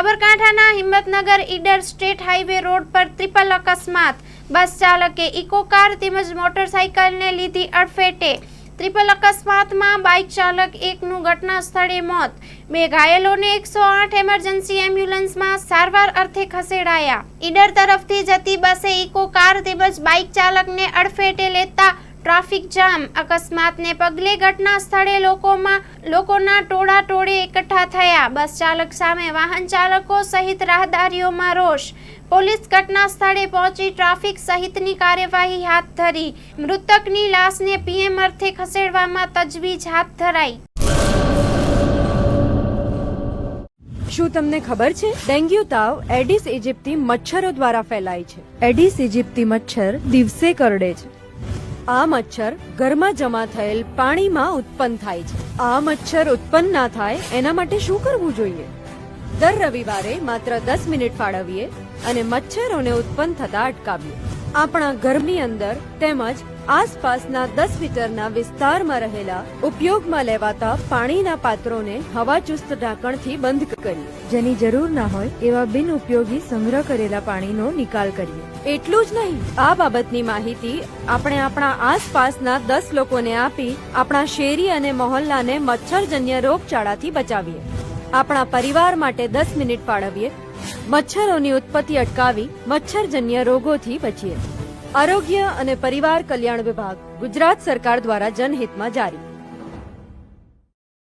સાબરકાંઠાના Himmatnagar Idar state highway road પર triple અકસ્માત। બસ ચાલકે ઇકો કાર તેમજ મોટરસાઇકલને લીધી અડફેટે। ટ્રિપલ અકસ્માતમાં બાઇક ચાલક એકનું ઘટના સ્થળે મોત, બે ઘાયલોને 108 એમરજન્સી એમ્બ્યુલન્સમાં સારવાર અર્થે ખસેડાયા। ઈડર તરફથી જતી બસે ઇકો કાર તેમજ બાઇક ચાલકને અડફેટે લેતા ટ્રાફિક જામ। અકસ્માતને પગલે ઘટના સ્થળે લોકોના ટોળાટોળે એકઠા થયા। બસ ચાલક સામે વાહન ચાલકો સહિત રાહદારીઓમાં રોષ। પોલીસ ઘટના સ્થળે પહોંચી ટ્રાફિક સહિતની કાર્યવાહી હાથ ધરી। મૃતકની લાશને પીએમ અર્થે ખસેડવામાં તજવીજ હાથ ધરાઈ। શું તમને ખબર છે ડેન્ગ્યુ તાવ એડિસ ઇજિપ્તી મચ્છરો દ્વારા ફેલાય છે। એડિસ ઇજિપ્તી મચ્છર દિવસે કરડે છે। આ મચ્છર ઘરમાં જમા થયેલ પાણીમાં ઉત્પન્ન થાય છે। આ મચ્છર ઉત્પન્ન ના થાય એના માટે શું કરવું જોઈએ? દર રવિવારે માત્ર 10 મિનિટ ફાળવીએ અને મચ્છરોને ઉત્પન્ન થતા અટકાવીએ। આપણા ઘરની અંદર તેમજ આસપાસના 10 મીટરના વિસ્તારમાં રહેલા ઉપયોગમાં લેવાતા પાણીના પાત્રોને હવાચુસ્ત ઢાંકણથી બંધ કરીએ। જેની જરૂર ના હોય એવા બિન ઉપયોગી સંગ્રહ કરેલા પાણીનો નિકાલ કરીએ। એટલું જ નહીં, આ બાબતની માહિતી આપણે આપણા આસપાસના 10 લોકોને આપી આપણા શેરી અને મહોલ્લાને મચ્છરજન્ય રોગચાળાથી બચાવીએ। આપણા પરિવાર માટે 10 મિનિટ ફાળવીએ, મચ્છરોની ઉત્પત્તિ અટકાવી મચ્છરજન્ય રોગોથી બચીએ। આરોગ્ય અને પરિવાર કલ્યાણ વિભાગ, ગુજરાત સરકાર દ્વારા જનહિતમાં જારી।